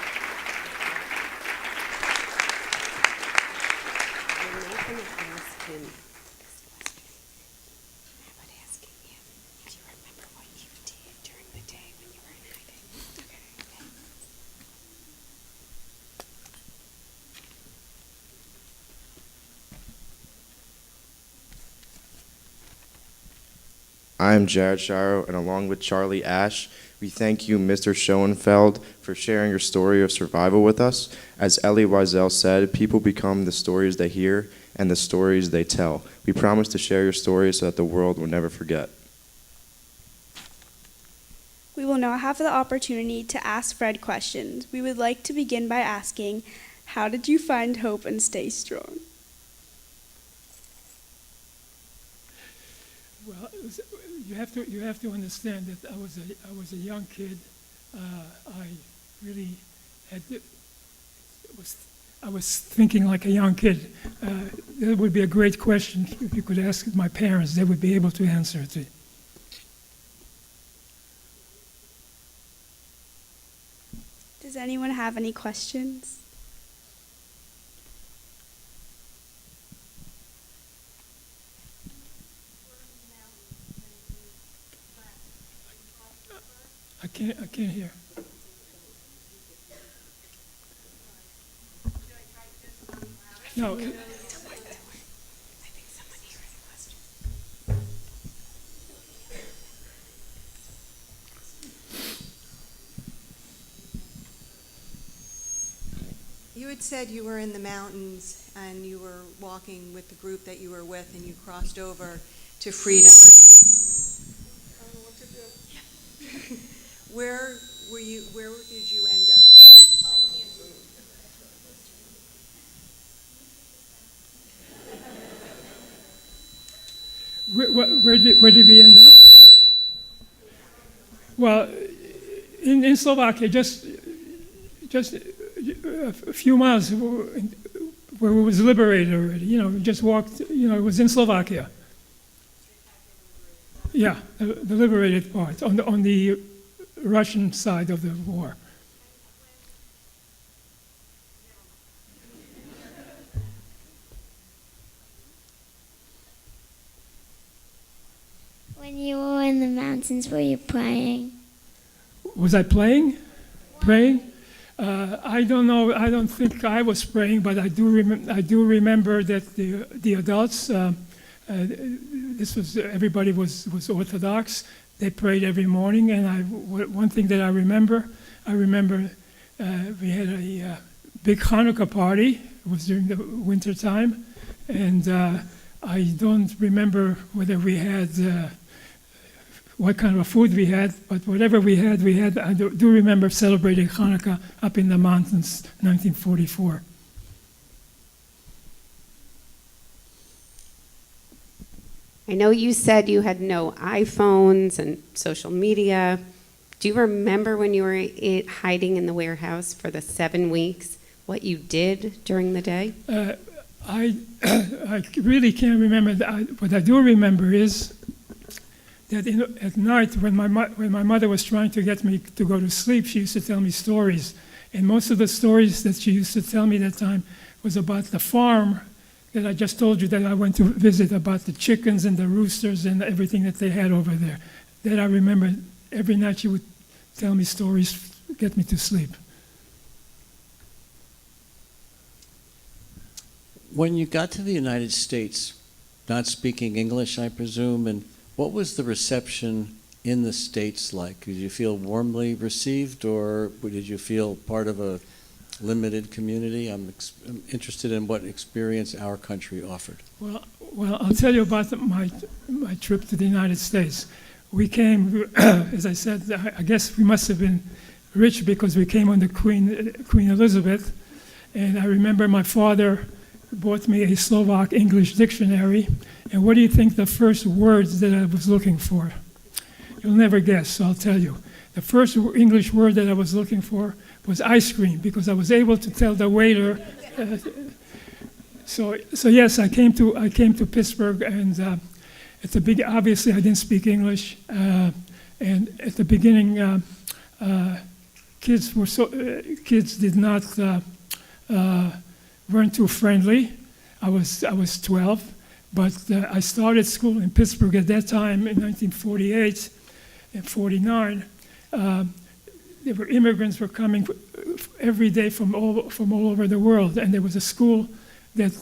I am Jared Shiro, and along with Charlie Ash, we thank you, Mr. Schoenfeld, for sharing your story of survival with us. As Elie Wiesel said, people become the stories they hear and the stories they tell. We promise to share your story so that the world will never forget.
We will now have the opportunity to ask Fred questions. We would like to begin by asking, how did you find hope and stay strong?
Well, you have to understand that I was a young kid. I really had I was thinking like a young kid. That would be a great question if you could ask my parents. They would be able to answer it.
Does anyone have any questions?
I can't hear. No.
You had said you were in the mountains and you were walking with the group that you were with and you crossed over to freedom. I don't know what to do. Where were you? Where did you end up?
Where did we end up? Well, in Slovakia, just a few miles where it was liberated already. You know, we just walked. You know, it was in Slovakia. Yeah, the liberated part on the Russian side of the war.
When you were in the mountains, were you praying?
Was I playing? Praying? I don't know. I don't think I was praying, but I do remember that the adults. Everybody was Orthodox. They prayed every morning, and one thing that I remember we had a big Hanukkah party. It was during the winter time, and I don't remember whether we had what kind of food we had, but whatever we had. I do remember celebrating Hanukkah up in the mountains, 1944.
I know you said you had no iPhones and social media. Do you remember when you were hiding in the warehouse for the 7 weeks, what you did during the day?
I really can't remember. What I do remember is that at night when my mother was trying to get me to go to sleep, she used to tell me stories. And most of the stories that she used to tell me that time was about the farm that I just told you that I went to visit, about the chickens and the roosters and everything that they had over there. That I remember every night she would tell me stories, get me to sleep.
When you got to the United States, not speaking English, I presume, and what was the reception in the States like? Did you feel warmly received, or did you feel part of a limited community? I'm interested in what experience our country offered.
Well, I'll tell you about my trip to the United States. We came, as I said, I guess we must have been rich because we came under Queen Elizabeth, and I remember my father bought me a Slovak English dictionary, and what do you think the first words that I was looking for? You'll never guess, so I'll tell you. The first English word that I was looking for was ice cream, because I was able to tell the waiter. So yes, I came to Pittsburgh, and at the beginning, obviously I didn't speak English, and at the beginning, kids weren't too friendly. I was 12, but I started school in Pittsburgh at that time in 1948 and 49. There were immigrants were coming every day from all over the world, and there was a school that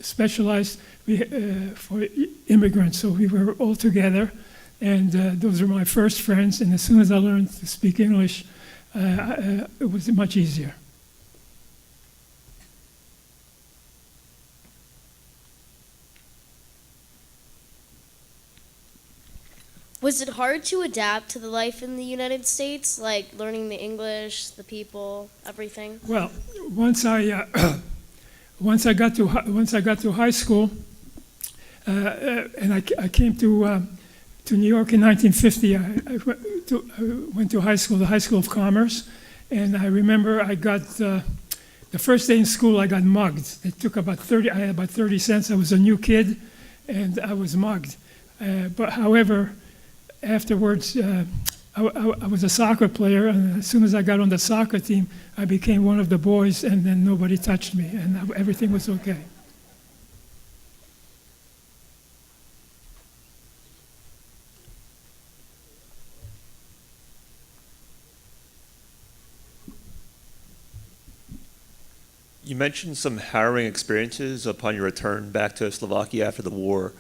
specialized for immigrants. So we were all together, and those were my first friends. And as soon as I learned to speak English, it was much easier.
Was it hard to adapt to the life in the United States, like learning the English, the people, everything?
Well, once I got to high school, and I came to New York in 1950. I went to high school, the High School of Commerce, And I remember I got, the first day in school, I got mugged. They took I had about 30 cents. I was a new kid, and I was mugged. But however, afterwards, I was a soccer player, and as soon as I got on the soccer team, I became one of the boys, and then nobody touched me, and everything was okay.
You mentioned some harrowing experiences upon your return back to Slovakia after the war.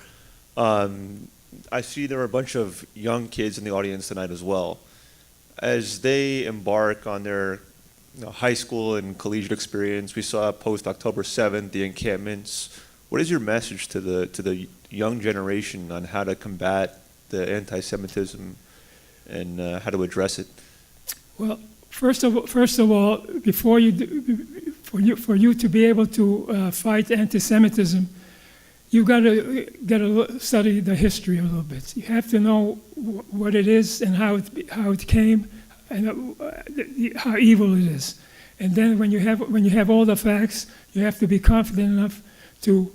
I see there are a bunch of young kids in the audience tonight as well. As they embark on their high school and collegiate experience, we saw post-October 7th, the encampments. What is your message to the young generation on how to combat the anti-Semitism and how to address it?
Well, first of all, before for you to be able to fight anti-Semitism, you've got to study the history a little bit. You have to know what it is and how it came, and how evil it is. And then when you have all the facts, you have to be confident enough to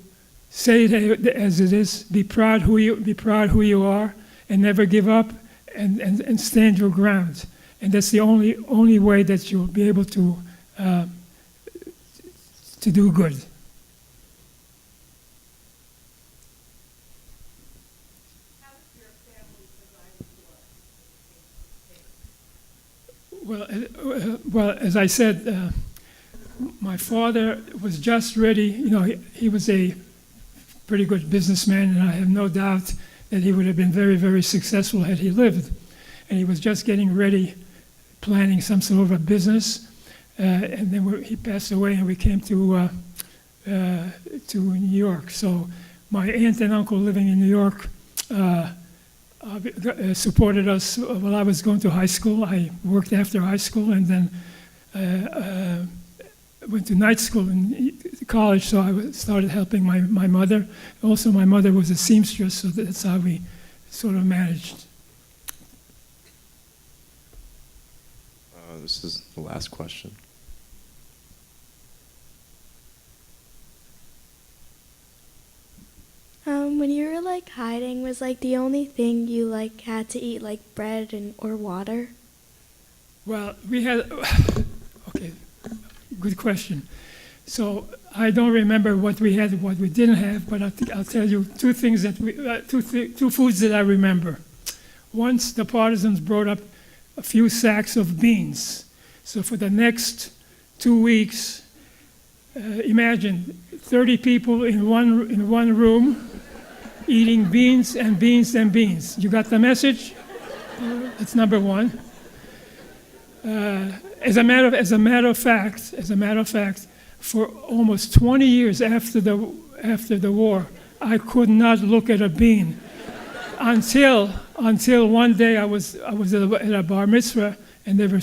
say it as it is. Be proud who you are, and never give up, and stand your ground. And that's the only way that you'll be able to do good. Well, as I said, my father was just ready. He was a pretty good businessman, and I have no doubt that he would have been very, very successful had he lived. And he was just getting ready, planning some sort of a business. And then he passed away, and we came to New York. So my aunt and uncle living in New York supported us while I was going to high school. I worked after high school, and then went to night school in college, so I started helping my mother. Also, my mother was a seamstress, so that's how we sort of managed.
This is the last question.
When you were hiding, was the only thing you had to eat bread or water?
Well, we had okay, good question. So I don't remember what we had and what we didn't have, but I'll tell you two things that two foods that I remember. Once the partisans brought up a few sacks of beans. So for the next 2 weeks, imagine 30 people in one room eating beans and beans and beans. You got the message? That's number one. As a matter of fact, for almost 20 years after the war, I could not look at a bean until one day I was at a bar mitzvah, and they were,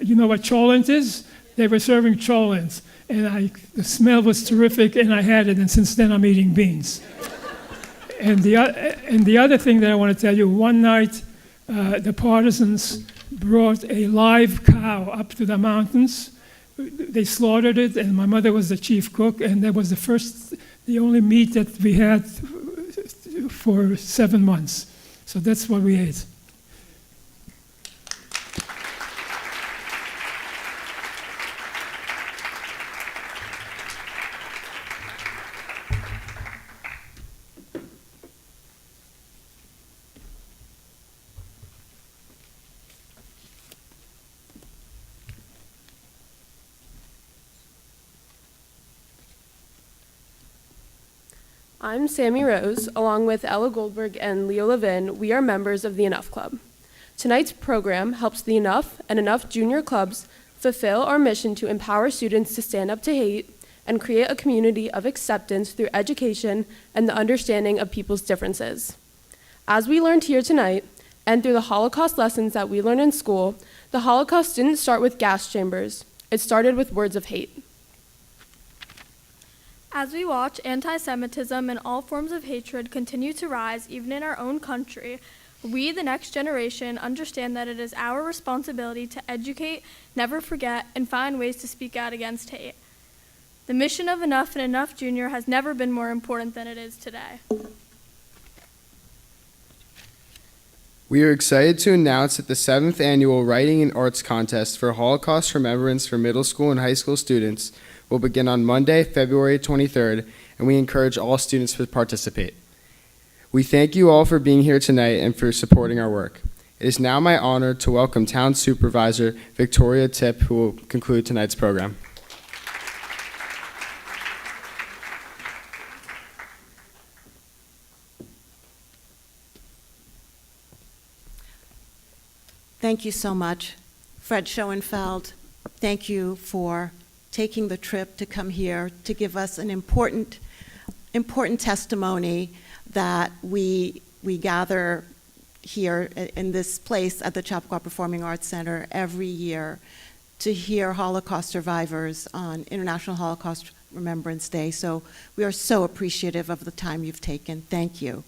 you know what cholent is? They were serving cholent, and the smell was terrific, and I had it, and since then I'm eating beans. And the other thing that I want to tell you, one night the partisans brought a live cow up to the mountains. They slaughtered it, and my mother was the chief cook, and that was the only meat that we had for 7 months. So that's what we ate.
I'm Sammy Rose. Along with Ella Goldberg and Leo Levin, we are members of the Enough Club. Tonight's program helps the Enough and Enough Junior Clubs fulfill our mission to empower students to stand up to hate and create a community of acceptance through education and the understanding of people's differences. As we learned here tonight, and through the Holocaust lessons that we learned in school, the Holocaust didn't start with gas chambers. It started with words of hate.
As we watch anti-Semitism and all forms of hatred continue to rise, even in our own country, We, the next generation, understand that it is our responsibility to educate, never forget, and find ways to speak out against hate. The mission of Enough and Enough Junior has never been more important than it is today.
We are excited to announce that the 7th Annual Writing and Arts Contest for Holocaust Remembrance for middle school and high school students will begin on Monday, February 23rd, and we encourage all students to participate. We thank you all for being here tonight and for supporting our work. It is now my honor to welcome Town Supervisor Victoria Tipp, who will conclude tonight's program.
Thank you so much. Fred Schoenfeld, thank you for taking the trip to come here to give us an important testimony that we gather here in this place at the Chappaqua Performing Arts Center every year to hear Holocaust survivors on International Holocaust Remembrance Day. So we are so appreciative of the time you've taken. Thank you.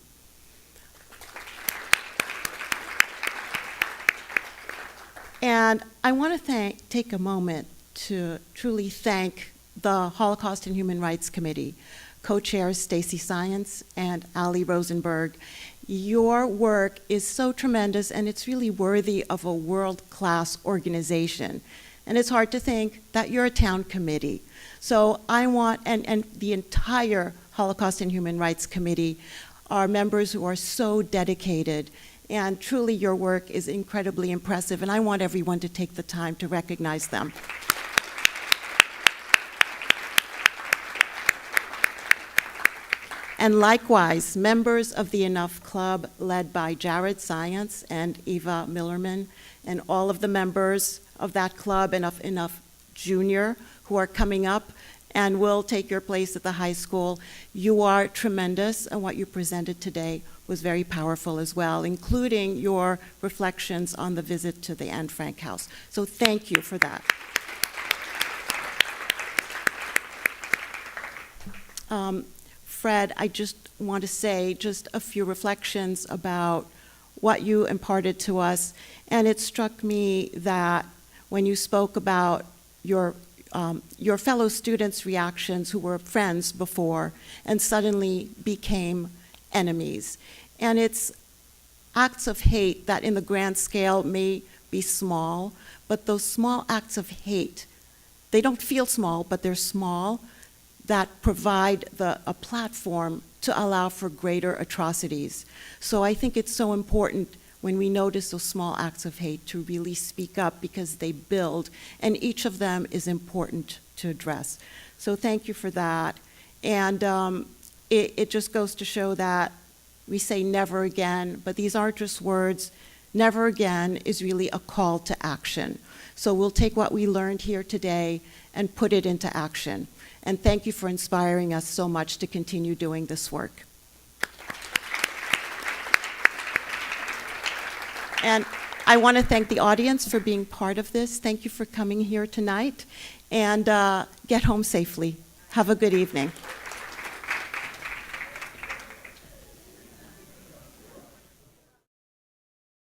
And I want to take a moment to truly thank the Holocaust and Human Rights Committee, co-chairs Stacy Science and Ali Rosenberg. Your work is so tremendous, and it's really worthy of a world-class organization. And it's hard to think that you're a town committee. So I want, and the entire Holocaust and Human Rights Committee are members who are so dedicated. And truly, your work is incredibly impressive, and I want everyone to take the time to recognize them. And likewise, members of the Enough Club, led by Jared Science and Eva Millerman, and all of the members of that club, Enough Junior, who are coming up and will take your place at the high school. You are tremendous, and what you presented today was very powerful as well, including your reflections on the visit to the Anne Frank House. So thank you for that. Fred, I just want to say just a few reflections about what you imparted to us. And it struck me that when you spoke about your fellow students' reactions who were friends before and suddenly became enemies. And it's acts of hate that in the grand scale may be small, but those small acts of hate, they don't feel small, but they're small, that provide a platform to allow for greater atrocities. So I think it's so important when we notice those small acts of hate to really speak up, because they build, and each of them is important to address. So thank you for that. And it just goes to show that we say never again, but these aren't just words. Never again is really a call to action. So we'll take what we learned here today and put it into action. And thank you for inspiring us so much to continue doing this work. And I want to thank the audience for being part of this. Thank you for coming here tonight. And get home safely. Have a good evening.